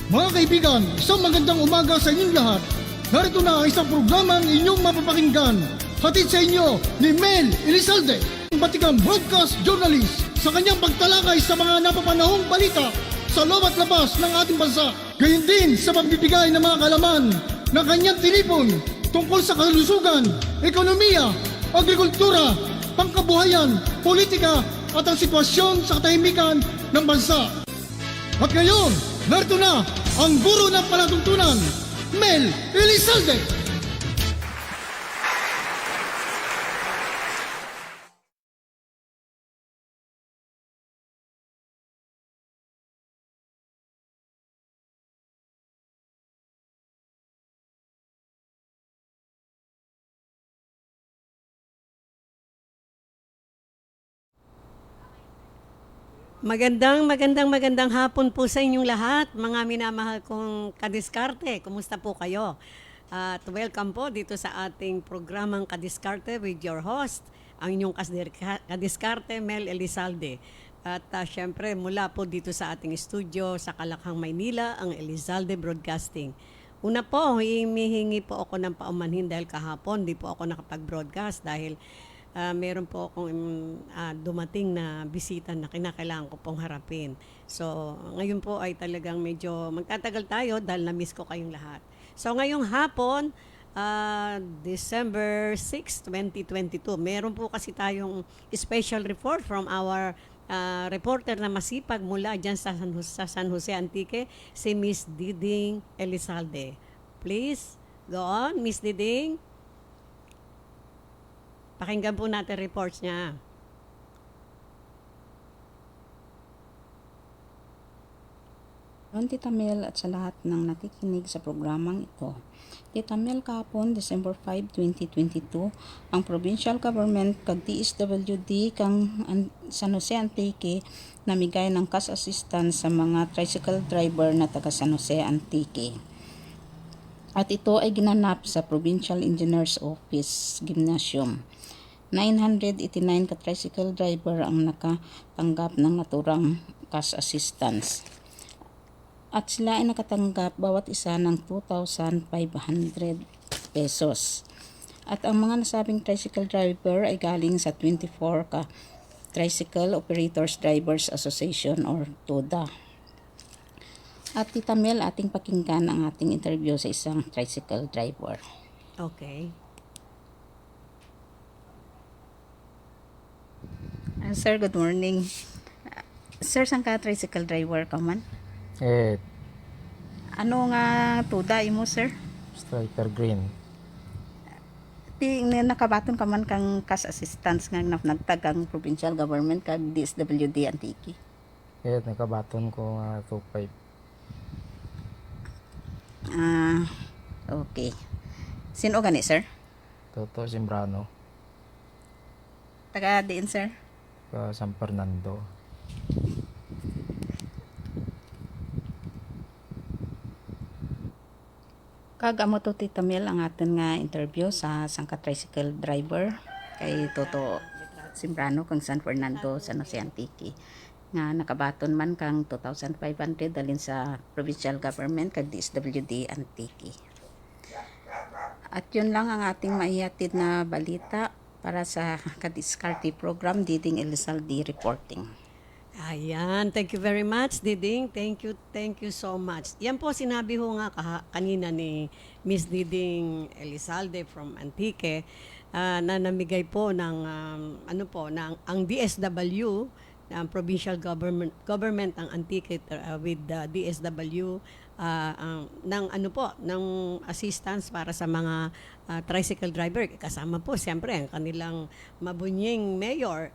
Mga kaibigan, isang magandang umaga sa inyong lahat. Narito na ang isang programang inyong mapapakinggan. Hatid sa inyo ni Mel Elizalde, batikang broadcast journalist, sa kanyang pagtalakay sa mga napapanahong balita sa loob at labas ng ating bansa. Gayon din sa pagbibigay ng mga kalaman na kanyang tinipon tungkol sa kalusugan, ekonomiya, agrikultura, pangkabuhayan, politika at ang sitwasyon sa katahimikan ng bansa. At ngayon, narito na ang guro ng palatuntunan, Mel Elizalde. Magandang hapon po sa inyong lahat, mga minamahal kong kadiskarte. Kumusta po kayo? At welcome po dito sa ating programang Kadiskarte with your host, ang inyong kadiskarte, Mel Elizalde. At syempre mula po dito sa ating studio sa Kalakhang, Maynila, ang Elizalde Broadcasting. Una po, humihingi po ako ng paumanhin dahil kahapon di po ako nakapag-broadcast dahil meron po akong dumating na bisita na kinakailangan ko pong harapin. So, ngayon po ay talagang medyo magtatagal tayo dahil na-miss ko kayong lahat. So, ngayong hapon, December 6, 2022, meron po kasi tayong special report from our reporter na masipag mula dyan sa San Jose Antique, si Miss Diding Elizalde. Please, go on, Miss Diding. Pakinggan po natin reports niya. Tita Mel at sa lahat ng nakikinig sa programang ito. Tita Mel, kahapon, December 5, 2022, ang provincial government kag DSWD kang San Jose Antique namigay ng cash assistance sa mga tricycle driver na taga San Jose Antique. At ito ay ginanap sa Provincial Engineers Office Gymnasium. 989 ka-tricycle driver ang nakatanggap ng naturang cash assistance. At sila ay nakatanggap bawat isa ng 2,500 pesos. At ang mga nasabing tricycle driver ay galing sa 24 ka-Tricycle Operators Drivers Association or TODA. At Tita Mel, ating pakinggan ang ating interview sa isang tricycle driver. Okay. Sir, good morning. Sir, saan ka tricycle driver ka man? Ano nga tuda mo, sir? Striker Green. Nakabaton ka man kang cash assistance nga nagtagang provincial government kag DSWD Antique. Nakabaton ko nga 2.5. Okay. Sino gani, sir? Toto Simbrano. Taga diin, sir? Sa San Fernando. Kagamo to Tita Mel ang aton nga interview sa sangka tricycle driver kay Toto Simbrano kang San Fernando, San Jose Antique. Nga nakabaton man kang 2,500 dalin sa provincial government kag DSWD Antique. At yun lang ang ating maihatid na balita para sa Kadiskarte program, Diding Elizalde reporting. Ayan, thank you very much, Diding. Thank you so much. Yan po sinabi ho nga kanina ni Miss Diding Elizalde from Antique na namigay po ng ang DSW provincial government ang Antique with the DSW ng ano po ng assistance para sa mga tricycle driver, kasama po siyempre ang kanilang mabunying mayor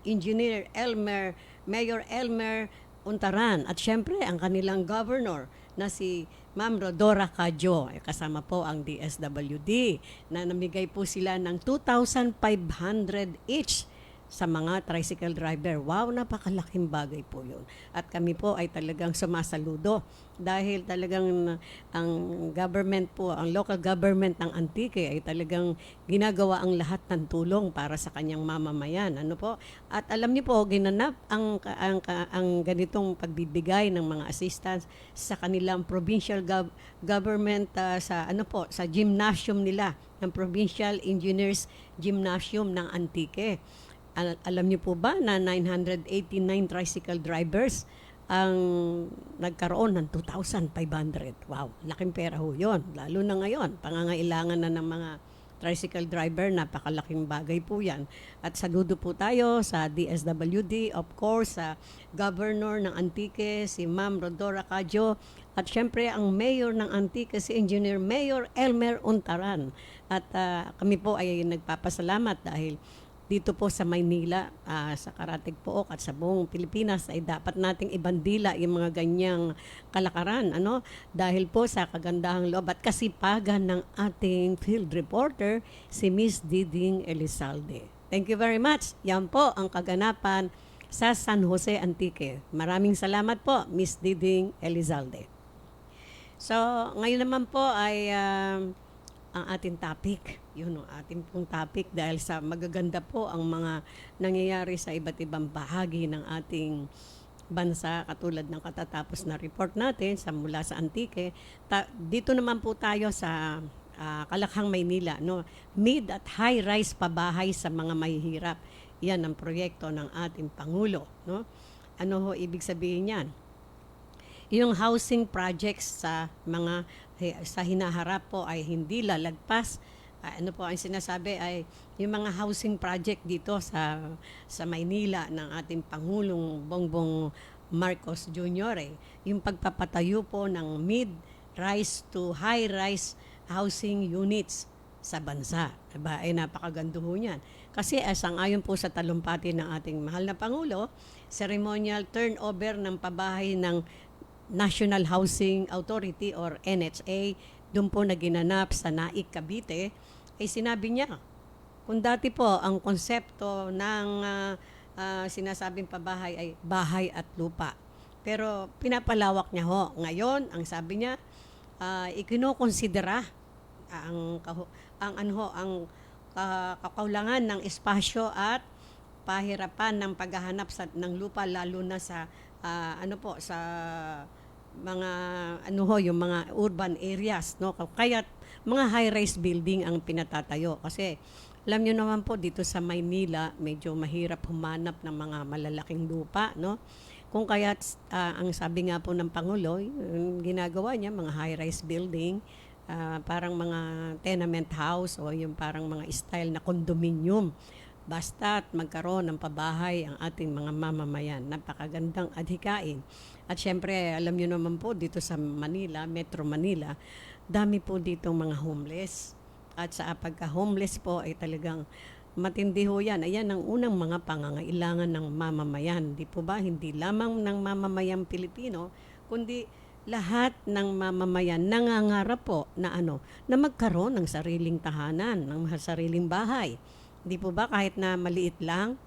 Mayor Elmer Untaran, at siyempre ang kanilang governor na si Ma'am Rodora Cadjo. Kasama po ang DSWD na namigay po sila ng 2,500 each sa mga tricycle driver. Wow, napakalaking bagay po yun. At kami po ay talagang sumasaludo dahil talagang ang government po, ang local government ng Antique ay talagang ginagawa ang lahat ng tulong para sa kanyang mamamayan. Ano po? At alam niyo po, ginanap ang ganitong pagbibigay ng mga assistance sa kanilang provincial government sa ano po, sa gymnasium nila, ng Provincial Engineers Gymnasium ng Antique. Alam niyo po ba na 989 tricycle drivers ang nagkaroon ng 2,500. Wow, laking pera ho yun. Lalo na ngayon, pangangailangan na ng mga tricycle driver, napakalaking bagay po yan. At saludo po tayo sa DSWD, of course, sa Governor ng Antique, si Ma'am Rodora Cadjo, at syempre ang Mayor ng Antique, si Engineer Mayor Elmer Untaran. At kami po ay nagpapasalamat dahil dito po sa Maynila, sa Karatig Pook at sa buong Pilipinas ay dapat nating ibandila yung mga ganyang kalakaran, ano? Dahil po sa kagandahang loob at kasipagan ng ating field reporter, si Miss Diding Elizalde. Thank you very much. Yan po ang kaganapan sa San Jose Antique. Maraming salamat po, Miss Diding Elizalde. So, ngayon naman po ay ang ating topic. Yun ang ating pong topic dahil sa magaganda po ang mga nangyayari sa iba't ibang bahagi ng ating bansa katulad ng katatapos na report natin mula sa Antique. Dito naman po tayo sa Kalakhang, Maynila, no? Mid at high-rise pabahay sa mga mahihirap. Yan ang proyekto ng ating Pangulo, no? Ano ho ibig sabihin yan? Yung housing projects sa hinaharap po ay hindi lalagpas. Ano po ang sinasabi ay yung mga housing project dito sa Maynila ng ating Pangulong Bongbong Marcos Jr. Yung pagpapatayo po ng mid-rise to high-rise housing units sa bansa. Diba? Ay napakaganda ho niyan. Kasi sang-ayon po sa talumpati ng ating mahal na Pangulo, ceremonial turnover ng pabahay ng National Housing Authority or NHA, doon po na ginanap sa Naik, Cavite, ay sinabi niya, kung dati po ang konsepto ng sinasabing pabahay ay bahay at lupa. Pero pinapalawak niya ho. Ngayon, ang sabi niya, ikinokonsidera ang kakaulangan ng espasyo at pahirapan ng paghahanap ng lupa, lalo na sa sa mga yung mga urban areas, no? Kaya mga high-rise building ang pinatatayo kasi alam niyo naman po dito sa Maynila medyo mahirap humanap ng mga malalaking lupa, no? Kung kaya ang sabi nga po ng Pangulo, yung ginagawa niya mga high-rise building, parang mga tenement house o yung parang mga style na condominium. Basta't magkaroon ng pabahay ang ating mga mamamayan. Napakagandang adhikain. At syempre, alam niyo naman po, dito sa Manila, Metro Manila, dami po dito mga homeless. At sa pagka-homeless po ay talagang matindi ho yan. Ayan ang unang mga pangangailangan ng mamamayan. Di po ba? Hindi lamang ng mamamayang Pilipino, kundi lahat ng mamamayan nangangarap po na na magkaroon ng sariling tahanan, ng sariling bahay. Di po ba kahit na maliit lang,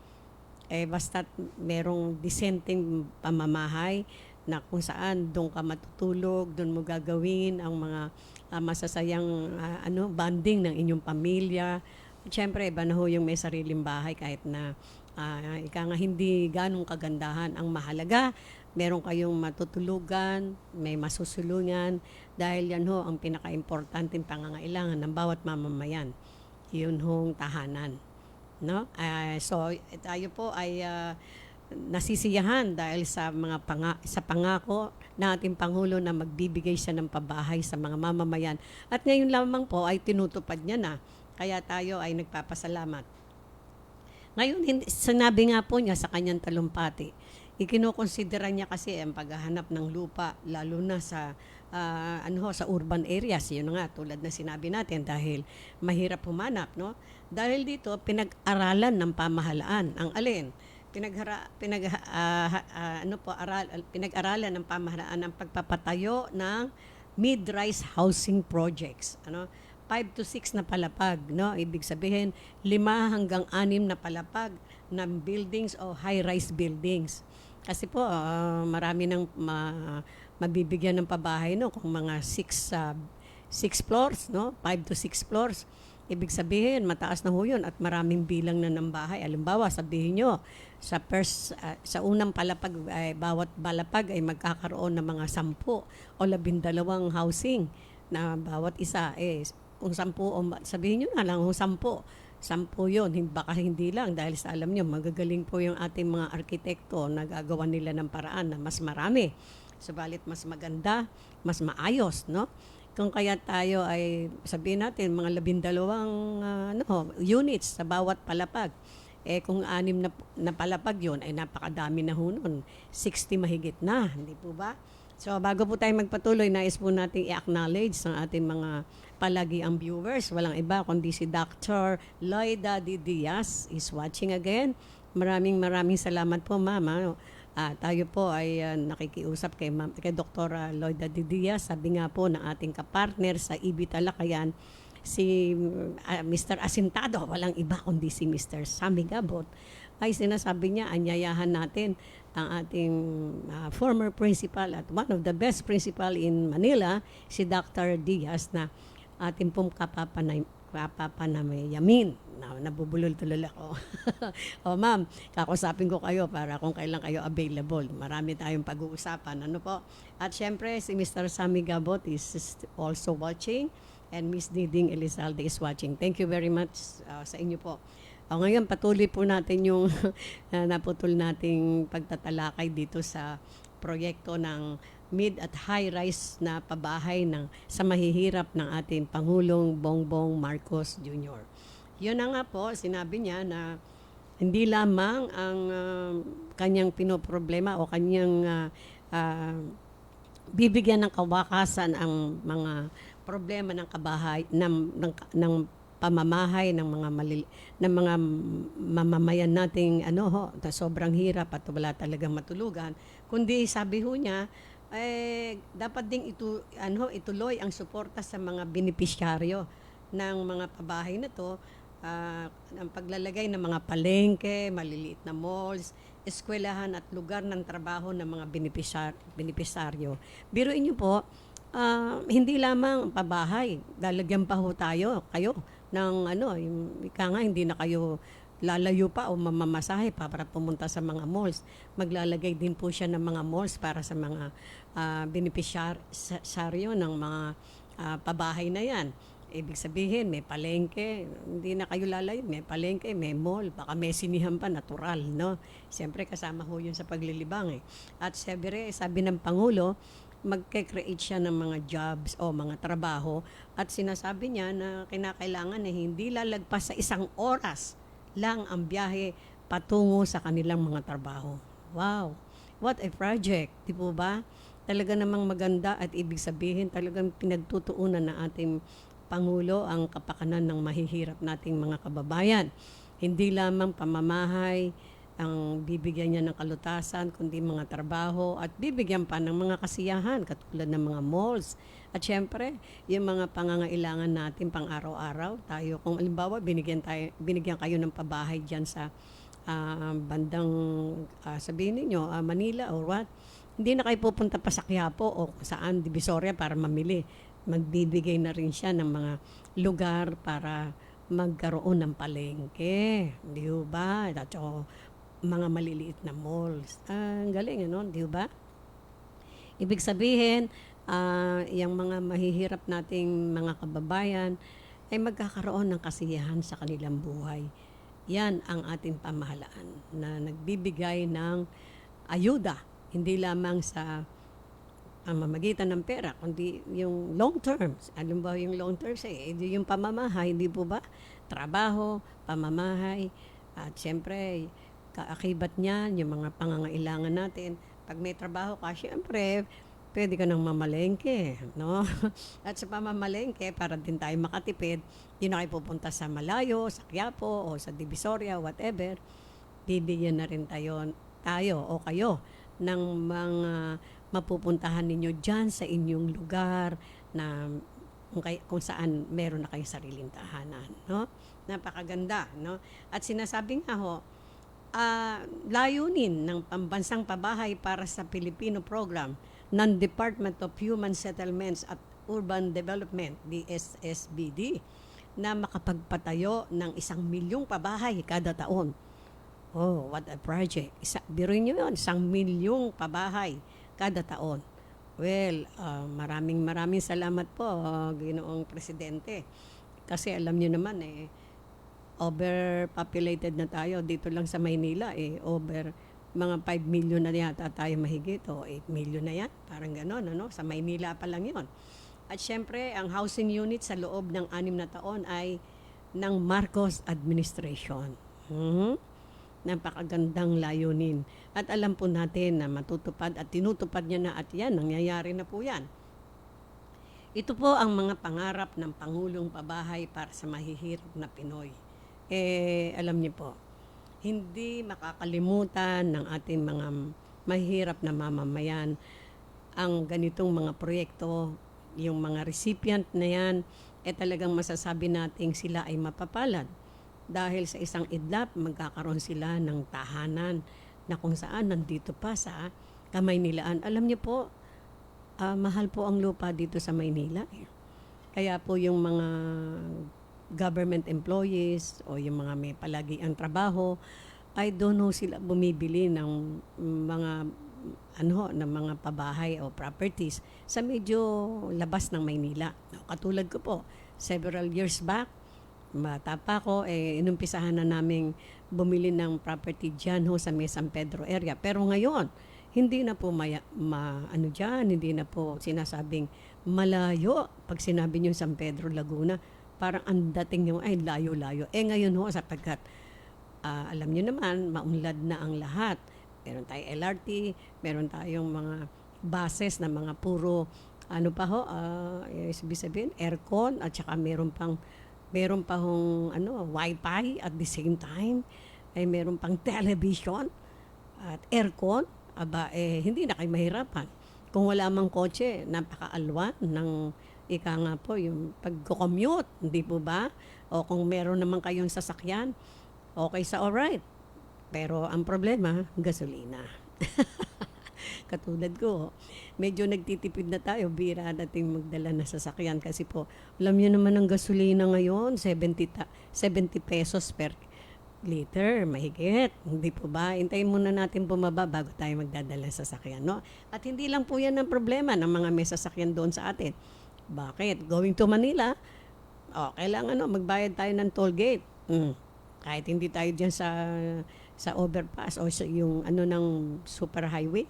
basta't merong disenteng pamamahay na kung saan doon ka matutulog, doon mo gagawin ang mga masasayang bonding ng inyong pamilya. At syempre, iba na ho yung may sariling bahay kahit na ika nga hindi ganong kagandahan. Ang mahalaga, meron kayong matutulugan, may masusulungan, dahil yan ho ang pinaka-importanting pangangailangan ng bawat mamamayan. Yun hong tahanan, no? So tayo po ay nasisiyahan dahil sa mga pangako ng ating Pangulo na magbibigay siya ng pabahay sa mga mamamayan. At ngayon lamang po ay tinutupad niya na. Kaya tayo ay nagpapasalamat. Ngayon, sinabi nga po niya sa kanyang talumpati, Ikinokonsidera niya kasi ang paghahanap ng lupa, lalo na sa sa urban areas. Yun na nga, tulad na sinabi natin, dahil mahirap humanap, no? Dahil dito, pinag-aralan ng pamahalaan. Ang alin? Pinag-aralan ng pamahalaan ang pagpapatayo ng mid-rise housing projects. 5 to 6 na palapag, no? Ibig sabihin, 5 hanggang 6 na palapag ng buildings o high-rise buildings. Kasi po, marami ng mabibigyan ng pabahay, no? Kung mga 6 floors, no? 5 to 6 floors. Ibig sabihin, mataas na ho yun at maraming bilang na ng bahay. Alimbawa, sabihin nyo, sa unang palapag, bawat palapag ay magkakaroon ng mga 10 o 12 housing na bawat isa. Kung 10, sabihin nyo na lang, kung 10 yun, baka hindi lang dahil sa alam nyo, magagaling po yung ating mga arkitekto na gagawa nila ng paraan na mas marami. Subalit mas maganda, mas maayos, no? Kung kaya tayo ay sabihin natin mga 12 units sa bawat palapag. Kung 6 na palapag yun, ay napakadami na ho nun. 60 mahigit na, hindi po ba? So bago po tayo magpatuloy, nais po natin i-acknowledge ang ating mga palagiang viewers. Walang iba kundi si Dr. Loida D. Diaz is watching again. Maraming salamat po, Mama. Tayo po ay nakikiusap kay Dr. Loida D. Diaz. Sabi nga po ng ating kapartner sa EB Talakayan, si Mr. Asintado, walang iba kundi si Mr. Sammy Gabot, ay sinasabi niya, anyayahan natin ang ating former principal at one of the best principal in Manila, si Dr. Diaz, na ating pong kapapanayamin. Nabubulol-tulol ako. Ma'am, kakusapin ko kayo para kung kailan kayo available. Marami tayong pag-uusapan. At syempre, si Mr. Sammy Gabot is also watching and Miss Diding Elizalde is watching. Thank you very much sa inyo po. Ngayon, patuloy po natin yung naputol nating pagtatalakay dito sa proyekto ng mid at high-rise na pabahay sa mahihirap ng ating Pangulong Bongbong Marcos Jr. Yun na nga po, sinabi niya na hindi lamang ang kanyang pinoproblema o kanyang bibigyan ng kawakasan ang mga problema ng ng pamamahay ng mga mamamayan nating na sobrang hirap at wala talagang matulugan, kundi sabi ho niya dapat ding ituloy ang suporta sa mga benepisyaryo ng mga pabahay na to, ang paglalagay ng mga palengke, maliliit na malls, eskwelahan at lugar ng trabaho ng mga benepisyaryo. Biruin niyo po, hindi lamang pabahay, lalagyan pa ho kayo ng yung ika nga, hindi na kayo lalayo pa o mamamasahe para pumunta sa mga malls. Maglalagay din po siya ng mga malls para sa mga benepisyaryo ng mga pabahay na yan. Ibig sabihin, may palengke, hindi na kayo lalayo, may palengke, may mall, baka may sinihan pa, natural, no? Siyempre, kasama ho yun sa paglilibang. At sabi ng Pangulo, magke-create siya ng mga jobs o mga trabaho at sinasabi niya na kinakailangan hindi lalagpas sa 1 oras lang ang biyahe patungo sa kanilang mga trabaho. Wow! What a project! Di po ba? Talaga namang maganda at ibig sabihin talagang pinagtutuunan ng ating Pangulo ang kapakanan ng mahihirap nating mga kababayan. Hindi lamang pamamahay ang bibigyan niya ng kalutasan, kundi mga trabaho at bibigyan pa ng mga kasiyahan katulad ng mga malls. At syempre, yung mga pangangailangan natin pang araw-araw, tayo kung halimbawa binigyan kayo ng pabahay diyan sa bandang sabihin niyo Manila or what, hindi na kayo pupunta pa sa Quiapo o saan Divisoria para mamili. Magbibigay na rin siya ng mga lugar para magkaroon ng palengke, di ba? At mga maliliit na malls. Ang galing, di ba? Ibig sabihin, yung mga mahihirap nating mga kababayan ay magkakaroon ng kasiyahan sa kanilang buhay. Yan ang ating pamahalaan na nagbibigay ng ayuda, hindi lamang sa pamamagitan ng pera, kundi yung long term. Alam ba yung long term? Yung pamamahay, hindi po ba? Trabaho, pamamahay, at syempre, kaakibat niyan, yung mga pangangailangan natin. Pag may trabaho ka, syempre, pwede ka nang mamalengke, no? At sa pamamalengke, para din tayo makatipid, di na kayo pupunta sa malayo, sa Quiapo, o sa Divisoria, whatever. Bibigyan na rin tayo o kayo ng mga mapupuntahan ninyo dyan sa inyong lugar na kung saan meron na kayong sariling tahanan, no? Napakaganda, no? At sinasabi nga ho, layunin ng Pambansang Pabahay para sa Pilipino Program ng Department of Human Settlements at Urban Development, DSSBD, na makapagpatayo ng 1,000,000 pabahay kada taon. Oh, what a project. Biruin nyo yun, 1,000,000 pabahay kada taon. Well, maraming salamat po, Ginoong Presidente. Kasi alam nyo naman overpopulated na tayo dito lang sa Maynila over mga 5 million na yata tayo mahigit o 8 million na yan, parang gano'n, ano? Sa Maynila pa lang yon. At syempre, ang housing unit sa loob ng 6 na taon ay ng Marcos administration. Napakagandang layunin. At alam po natin na matutupad at tinutupad niya na, at yan, nangyayari na po yan. Ito po ang mga pangarap ng Pangulong Pabahay para sa mahihirap na Pinoy. Alam niyo po, hindi makakalimutan ng ating mga mahihirap na mamamayan ang ganitong mga proyekto. Yung mga recipient na yan, talagang masasabi nating sila ay mapapalad. Dahil sa isang idlap, magkakaroon sila ng tahanan na kung saan nandito pa sa Kamaynilaan. Alam niyo po, mahal po ang lupa dito sa Maynila. Kaya po yung mga government employees o yung mga may palagi ang trabaho, I don't know sila bumibili ng mga ng mga pabahay o properties sa medyo labas ng Maynila. Katulad ko po, several years back, bata pa ako, inumpisahan na naming bumili ng property dyan sa may San Pedro area. Pero ngayon, hindi na po hindi na po sinasabing malayo. Pag sinabi nyo San Pedro, Laguna, parang ang dating nyo ay layo-layo. Ngayon sapagkat alam nyo naman, maunlad na ang lahat. Meron tayong LRT, meron tayong mga buses na mga puro, ibig sabihin, aircon, at saka meron pa hong wifi at the same time. Meron pang television at aircon. Hindi na kayo mahirapan. Kung wala mang kotse, napakaalwan ng ika nga po yung pag-commute, hindi po ba? O kung meron naman kayong sasakyan, okay sa alright. Pero ang problema, gasolina. Katulad ko, medyo nagtitipid na tayo, bira nating magdala na sasakyan kasi po, alam niyo naman ang gasolina ngayon, 70 pesos per liter, mahigit. Hindi po ba? Hintayin muna natin bumaba bago tayo magdadala sa sasakyan, no? At hindi lang po yan ang problema ng mga may sasakyan doon sa atin. Bakit? Going to Manila, kailangan magbayad tayo ng toll gate. Kahit hindi tayo dyan sa overpass o sa yung ng super highway,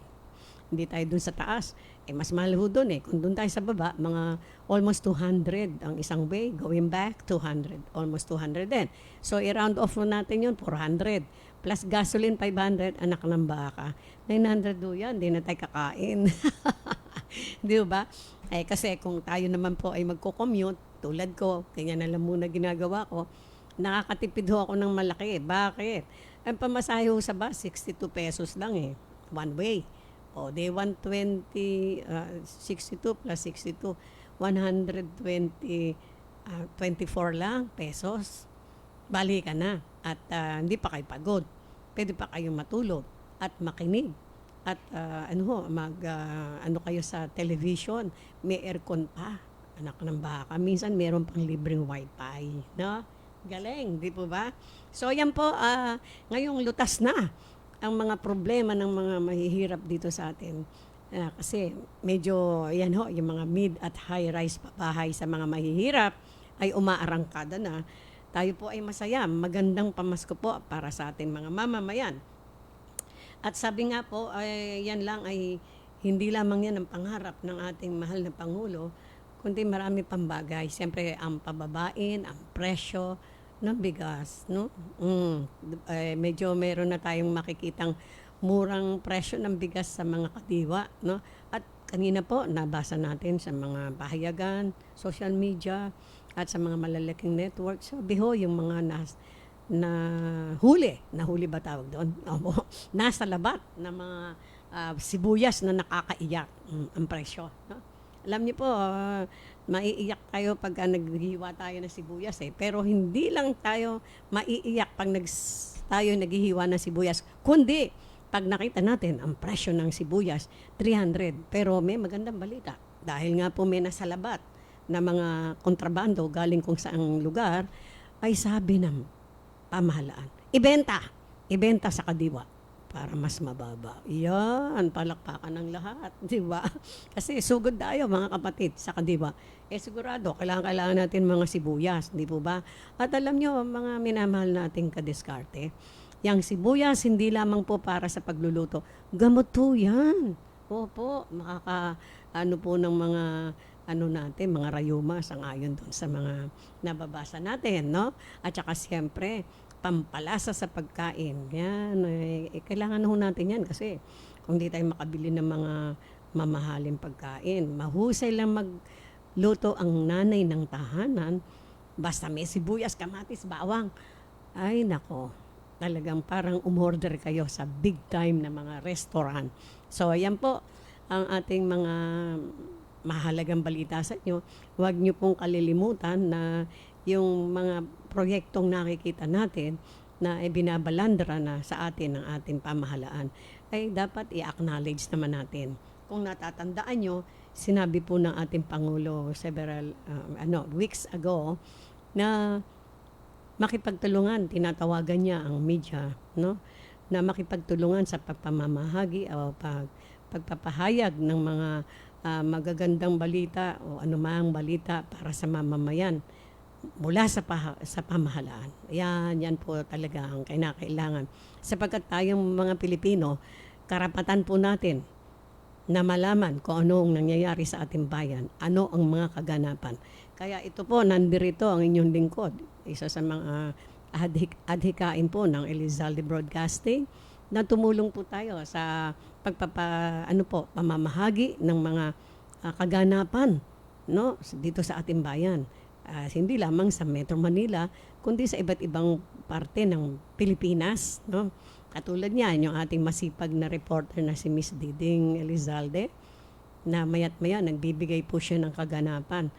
hindi tayo dun sa taas. Mas mahal ho dun Kung dun tayo sa baba, mga almost 200 ang isang way. Going back, 200. Almost 200 din. So, i-round off natin yun, 400. Plus gasoline, 500. Anak ng baka. 900 do yan. Hindi na tayo kakain. Di ba? Kasi kung tayo naman po ay magko-commute, tulad ko, kanya na lang muna ginagawa ko, nakakatipid ho ako ng malaki. Bakit? Ang pamasahe ho sa bus, 62 pesos lang one way. O, day 120, 62 plus 62, 120, 24 lang pesos. Bali ka na. At hindi pa kayo pagod. Pwede pa kayo matulog at makinig. At kayo sa television, may aircon pa. Anak ng baka. Minsan meron pang libreng wifi. No? Galing, di po ba? So, yan po, ngayong lutas na ang mga problema ng mga mahihirap dito sa atin. Kasi medyo, yung mga mid at high-rise pabahay sa mga mahihirap ay umaarangkada na. Tayo po ay masaya. Magandang pamasko po para sa ating mga mamamayan. At sabi nga po, yan lang ay hindi lamang yan ang pangarap ng ating mahal na Pangulo, kundi marami pang bagay. Siyempre, ang pababain, ang presyo ng bigas, no? Medyo meron na tayong makikitang murang presyo ng bigas sa mga kadiwa, no? At kanina po nabasa natin sa mga pahayagan, social media at sa mga malalaking network. Sabi ho, yung mga nahuli ba tawag doon? Opo, nasa labat ng mga sibuyas na nakakaiyak ang presyo, no? Alam niyo po, maiiyak tayo pag naghihiwa tayo ng sibuyas pero hindi lang tayo maiiyak pag tayo naghihiwa ng sibuyas, kundi pag nakita natin ang presyo ng sibuyas, 300. Pero may magandang balita. Dahil nga po may nasalabat na mga kontrabando galing kung saang lugar, ay sabi ng pamahalaan, ibenta sa kadiwa para mas mababa. Yan, palakpakan ng lahat, di ba? Kasi sugod tayo mga kapatid sa kadiwa. Sigurado, kailangan natin mga sibuyas, di po ba? At alam nyo, mga minamahal nating kadiskarte, yung sibuyas, hindi lamang po para sa pagluluto. Gamot po yan. Opo, ano po ng mga natin, mga rayuma sang ayon doon sa mga nababasa natin, no? At saka siyempre, pampalasa sa pagkain. Yan, kailangan ho natin yan kasi kung di tayo makabili ng mga mamahaling pagkain, mahusay lang magluto ang nanay ng tahanan, basta may sibuyas, kamatis, bawang. Ay, nako, talagang parang umorder kayo sa big time na mga restaurant. So, ayan po ang ating mga mahalagang balita sa inyo. Huwag niyo pong kalilimutan na yung mga proyektong nakikita natin na binabalandra na sa atin ng ating pamahalaan ay dapat i-acknowledge naman natin. Kung natatandaan nyo, sinabi po ng ating Pangulo several weeks ago na makipagtulungan, tinatawagan niya ang media, no? Na makipagtulungan sa pagpamamahagi o pagpapahayag ng mga magagandang balita o anumang balita para sa mamamayan mula sa pamahalaan. Yan po talaga ang kinakailangan. Sapagkat tayong mga Pilipino, karapatan po natin na malaman kung ano ang nangyayari sa ating bayan, ano ang mga kaganapan. Kaya ito po, nandirito ang inyong lingkod. Isa sa mga adhikain po ng Elizalde Broadcasting na tumulong po tayo sa pamamahagi ng mga kaganapan, no, dito sa ating bayan. Hindi lamang sa Metro Manila, kundi sa iba't ibang parte ng Pilipinas, no? Katulad niyan, yung ating masipag na reporter na si Miss Diding Elizalde, na maya't maya nagbibigay po siya ng kaganapan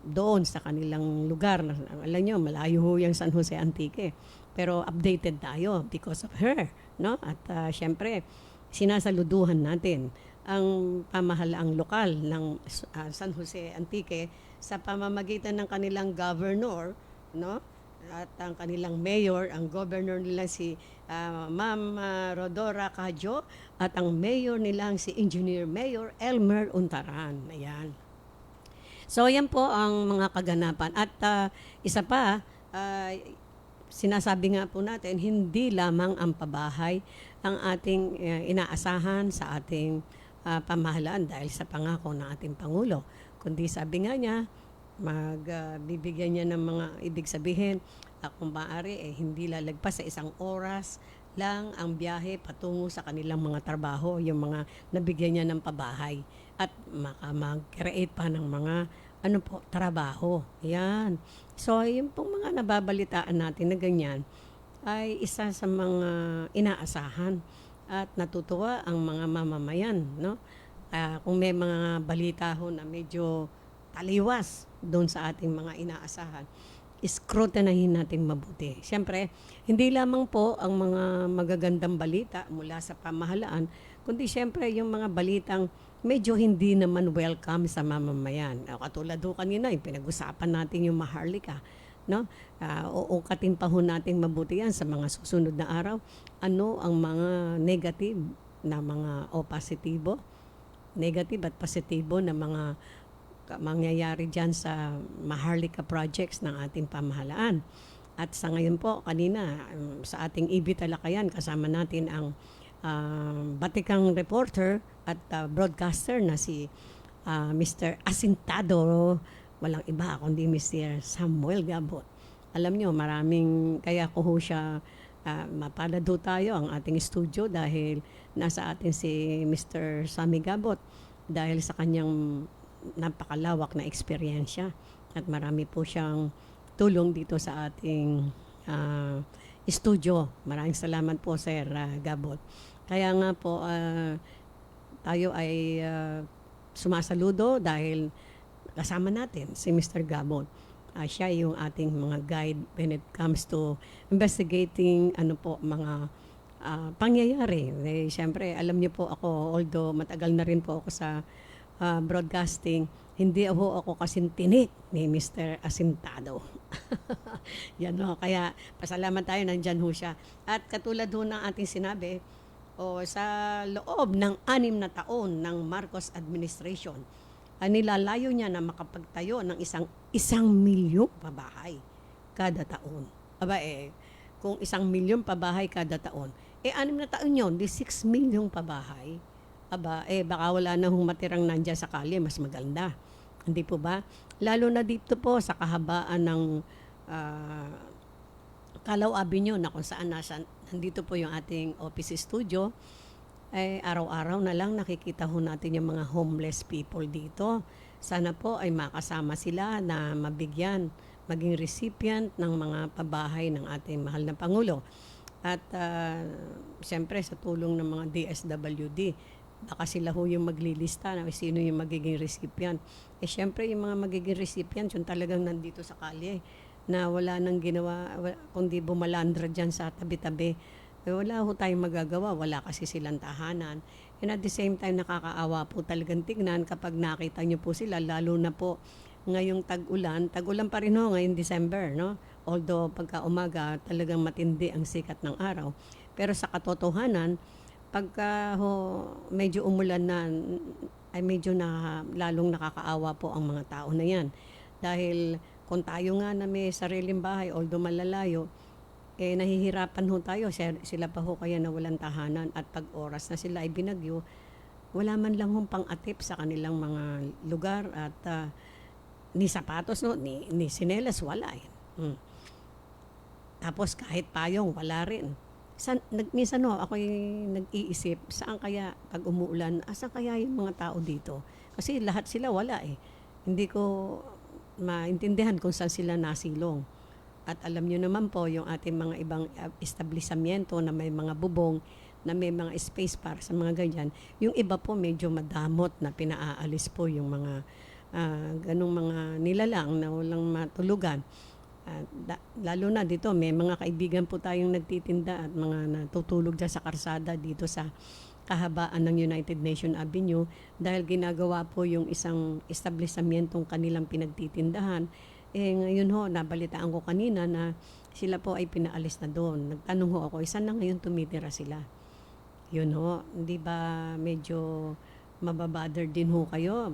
doon sa kanilang lugar. Alam nyo, malayo ho yung San Jose Antique. Pero updated tayo because of her, no? At syempre, sinasaluduhan natin ang pamahalaang lokal ng San Jose Antique sa pamamagitan ng kanilang governor, no? At ang kanilang mayor, ang governor nila si Ma'am Rodora Cadjo at ang mayor nilang si Engineer Mayor Elmer Untaran. Ayan. So, yan po ang mga kaganapan. At isa pa, sinasabi nga po natin, hindi lamang ang pabahay ang ating inaasahan sa ating pamahalaan dahil sa pangako ng ating Pangulo. Kundi sabi nga niya, magbibigyan niya ng mga ibig sabihin, kung maaari, hindi lalagpas sa 1 oras lang ang biyahe patungo sa kanilang mga trabaho, yung mga nabigyan niya ng pabahay. At mag-create pa ng mga trabaho. Yan. So, yung pong mga nababalitaan natin na ganyan ay isa sa mga inaasahan at natutuwa ang mga mamamayan, no? Kung may mga balita ho na medyo taliwas doon sa ating mga inaasahan, scrutinahin natin mabuti. Siyempre, hindi lamang po ang mga magagandang balita mula sa pamahalaan, kundi siyempre yung mga balitang medyo hindi naman welcome sa mamamayan. Katulad ho kanina, yung pinag-usapan natin yung Maharlika, no? Uukatin pa ho natin mabuti yan sa mga susunod na araw. Ano ang mga negative na mga negative at positibo na mga mangyayari dyan sa Maharlika projects ng ating pamahalaan. At sa ngayon po, kanina, sa ating EB Talakayan, kasama natin ang batikang reporter at broadcaster na si Mr. Asintado, walang iba kundi Mr. Samuel Gabot. alam nyo, maraming, kaya ko ho siya, mapalad ho tayo ang ating studio dahil nasa atin si Mr. Sammy Gabot dahil sa kanyang napakalawak na eksperyensya at marami po siyang tulong dito sa ating studio. Maraming salamat po, Sir Gabot. Kaya nga po, tayo ay sumasaludo dahil kasama natin si Mr. Gabot. Siya yung ating mga guide when it comes to investigating mga pangyayari. Siyempre, alam niyo po ako, although matagal na rin po ako sa broadcasting, hindi ako kasing tinik ni Mr. Asintado. Yan ho. Kaya pasalamat tayo, nandyan ho siya. At katulad ho ng ating sinabi, sa loob ng 6 na taon ng Marcos administration, nilalayo niya na makapagtayo ng 1 milyong pabahay kada taon. Aba kung 1 milyong pabahay kada taon, 6 na taon yun, di 6 milyong pabahay. Aba, baka wala na hong matirang nandyan sa kalye, mas maganda. Hindi po ba? Lalo na dito po sa kahabaan ng Calao Avenue na kung saan nandito po yung ating office studio, araw-araw na lang nakikita ho natin yung mga homeless people dito. Sana po ay makasama sila na mabigyan, maging recipient ng mga pabahay ng ating mahal na Pangulo. At siyempre sa tulong ng mga DSWD, baka sila ho yung maglilista na sino yung magiging recipient. Siyempre yung mga magiging recipient, yung talagang nandito sa kalye na wala nang ginawa, kundi bumalandra dyan sa tabi-tabi. Wala ho tayong magagawa, wala kasi silang tahanan. And at the same time, nakakaawa po talagang tignan kapag nakita nyo po sila, lalo na po ngayong tag-ulan pa rin ho ngayong December, no? Although pagka umaga talagang matindi ang sikat ng araw. Pero sa katotohanan, pagka medyo umulan na, ay medyo lalong nakakaawa po ang mga tao na yan. Dahil kung tayo nga na may sariling bahay, although malalayo, nahihirapan ho tayo. Sila pa ho kaya na walang tahanan at pag oras na sila ay binagyo, wala man lang hong pang-atip sa kanilang mga lugar at ni sapatos, no? ni sinelas, wala. Tapos kahit payong, wala rin. Minsan ako'y nag-iisip, saan kaya pag umuulan, saan kaya yung mga tao dito? Kasi lahat sila wala Hindi ko maintindihan kung saan sila nasilong. At alam nyo naman po, yung ating mga ibang establishmento na may mga bubong, na may mga space para sa mga ganyan, yung iba po medyo madamot na pinaalis po yung mga ganong mga nilalang na walang matulugan. Lalo na dito, may mga kaibigan po tayong nagtitinda at mga natutulog dyan sa karsada dito sa kahabaan ng United Nation Avenue dahil ginagawa po yung isang establishmentong kanilang pinagtitindahan. Ngayon ho, nabalitaan ko kanina na sila po ay pinaalis na doon. Nagtanong ho ako, saan na ngayon tumitira sila? Yun ho, hindi ba medyo mababother din ho kayo?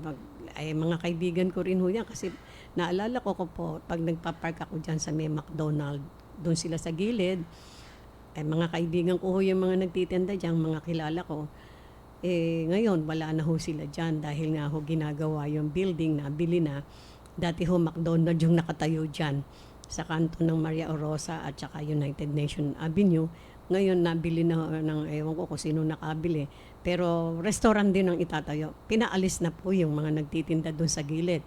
Mga kaibigan ko rin ho yan kasi naalala ko po, pag nagpa-park ako dyan sa may McDonald, doon sila sa gilid, mga kaibigan ko ho yung mga nagtitinda dyan, mga kilala ko. Ngayon, wala na ho sila dyan dahil nga ho ginagawa yung building na bili na. Dati ho McDonald yung nakatayo dyan sa kanto ng Maria Orosa at saka United Nation Avenue. Ngayon nabili na ng ewan ko kung sino nakabili. Pero restaurant din ang itatayo. Pinaalis na po yung mga nagtitinda doon sa gilid.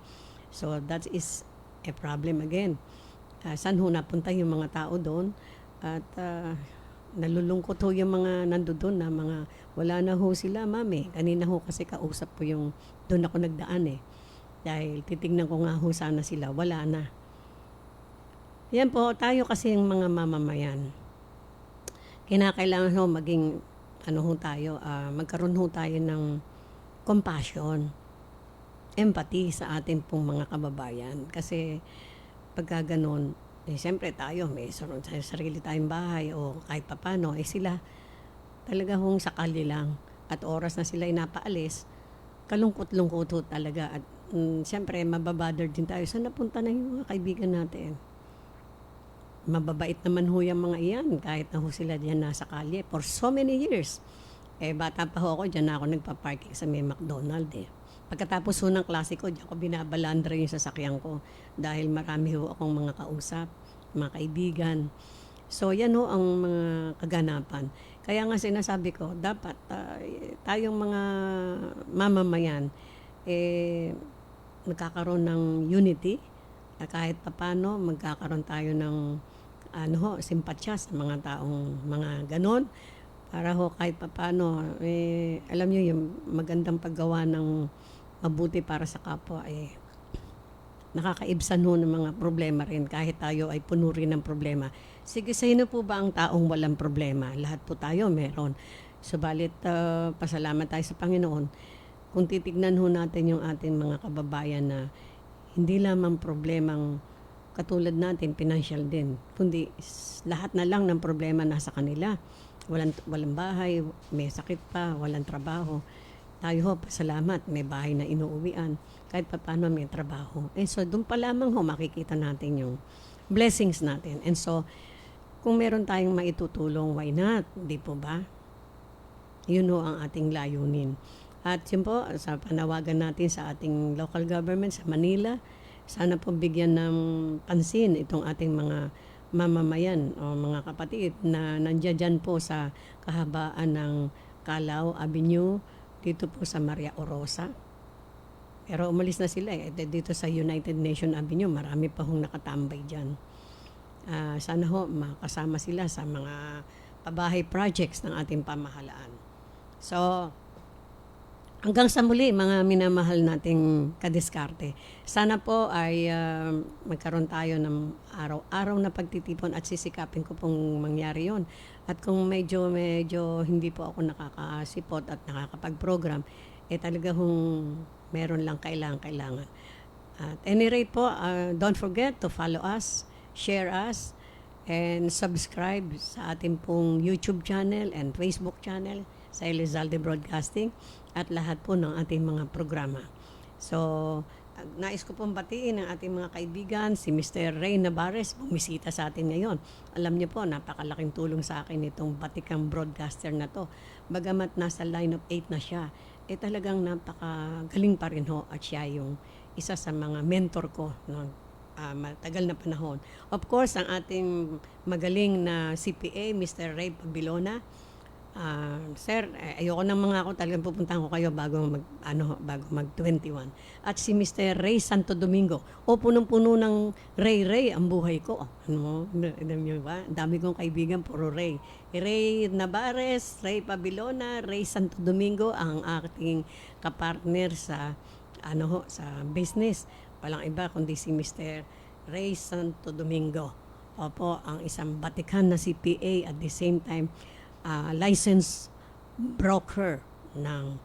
So that is a problem again. Saan ho napunta yung mga tao doon? At nalulungkot ho yung mga nandoon na mga wala na ho sila, mami. Kanina ho kasi kausap po yung doon ako nagdaan Dahil titignan ko nga ho sana sila, wala na. Yan po, tayo kasi yung mga mamamayan. Kinakailangan ho maging, magkaroon ho tayo ng compassion, empathy sa ating pong mga kababayan. Kasi pagka ganun, siyempre tayo, may sarili tayong bahay o kahit papano, sila talaga hong sakali lang. At oras na sila inapaalis, kalungkot-lungkot ho talaga. At siyempre, mababother din tayo. Saan napunta na yung mga kaibigan natin? Mababait naman ho yung mga iyan, kahit na ho sila diyan nasa kalye for so many years. Bata pa ho ako, diyan na ako nagpa-parking sa may McDonald Pagkatapos ho ng klase ko, diyan ko binabalandra yung sasakyan ko dahil marami ho akong mga kausap. mga kaibigan. So yan ho ang mga kaganapan. Kaya nga sinasabi ko, dapat tayong mga mamamayan, magkakaroon ng unity, kahit papano magkakaroon tayo ng simpatsya sa mga taong mga ganon, para ho kahit papano, alam nyo yung magandang paggawa ng mabuti para sa kapwa, nakakaibsan ho ng mga problema rin kahit tayo ay puno rin ng problema. Sige, sino po ba ang taong walang problema? Lahat po tayo meron. Subalit, pasalamat tayo sa Panginoon. Kung titignan ho natin yung ating mga kababayan na hindi lamang problemang katulad natin, financial din, kundi lahat na lang ng problema nasa kanila. Walang bahay, may sakit pa, walang trabaho. Tayo ho, pasalamat, may bahay na inuuwian. Kahit pa paano may trabaho. And so, doon pa lamang ho, makikita natin yung blessings natin. And so, kung meron tayong maitutulong, why not? Di po ba? Yun ho ang ating layunin. At yun po, sa panawagan natin sa ating local government sa Manila, sana po bigyan ng pansin itong ating mga mamamayan o mga kapatid na nandiyan po sa kahabaan ng Calao Avenue, dito po sa Maria Orosa. Pero umalis na sila dito sa United Nation Avenue, marami pa hong nakatambay dyan. Sana ho makasama sila sa mga pabahay projects ng ating pamahalaan. So, hanggang sa muli, mga minamahal nating kadiskarte. Sana po ay magkaroon tayo ng araw-araw na pagtitipon at sisikapin ko pong mangyari yon. At kung medyo hindi po ako nakakasipot at nakakapag-program, talaga hong meron lang kailangan. At any rate po, don't forget to follow us, share us, and subscribe sa ating pong YouTube channel and Facebook channel sa Elizalde Broadcasting at lahat po ng ating mga programa. So, nais ko pong batiin ang ating mga kaibigan, si Mr. Ray Navarez, bumisita sa atin ngayon. Alam niyo po, napakalaking tulong sa akin itong batikang broadcaster na to. Bagamat nasa line of 8 na siya, talagang napakagaling pa rin ho at siya yung isa sa mga mentor ko noong matagal na panahon. Of course, ang ating magaling na CPA, Mr. Ray Pabilona. Sir, ayoko ng mga ako, talagang pupuntahan ko kayo bago mag 21. At si Mr. Ray Santo Domingo. Punong-puno ng Ray ang buhay ko. Alam niyo ba? Dami kong kaibigan, puro Ray. Ray Navarez, Ray Pabilona, Ray Santo Domingo ang aking kapartner sa sa business. Walang iba kundi si Mr. Ray Santo Domingo. Opo, ang isang batikan na CPA at the same time licensed broker ng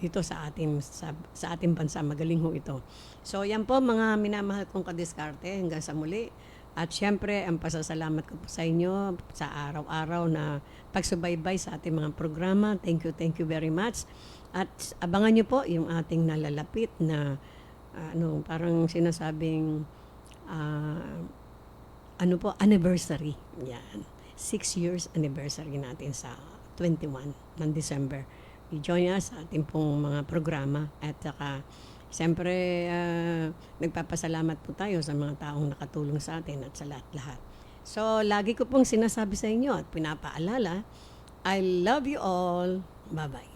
dito sa ating bansa. Magaling ho ito. So yan po mga minamahal kong kadiskarte, hanggang sa muli. At syempre ang pasasalamat ko po sa inyo sa araw-araw na pagsubaybay sa ating mga programa. Thank you very much. At abangan niyo po yung ating nalalapit na parang sinasabing anniversary. Yan. 6 years anniversary natin sa 21 ng December. I-join us sa ating pong mga programa at saka siyempre nagpapasalamat po tayo sa mga taong nakatulong sa atin at sa lahat-lahat. So, lagi ko pong sinasabi sa inyo at pinapaalala, I love you all. Bye-bye.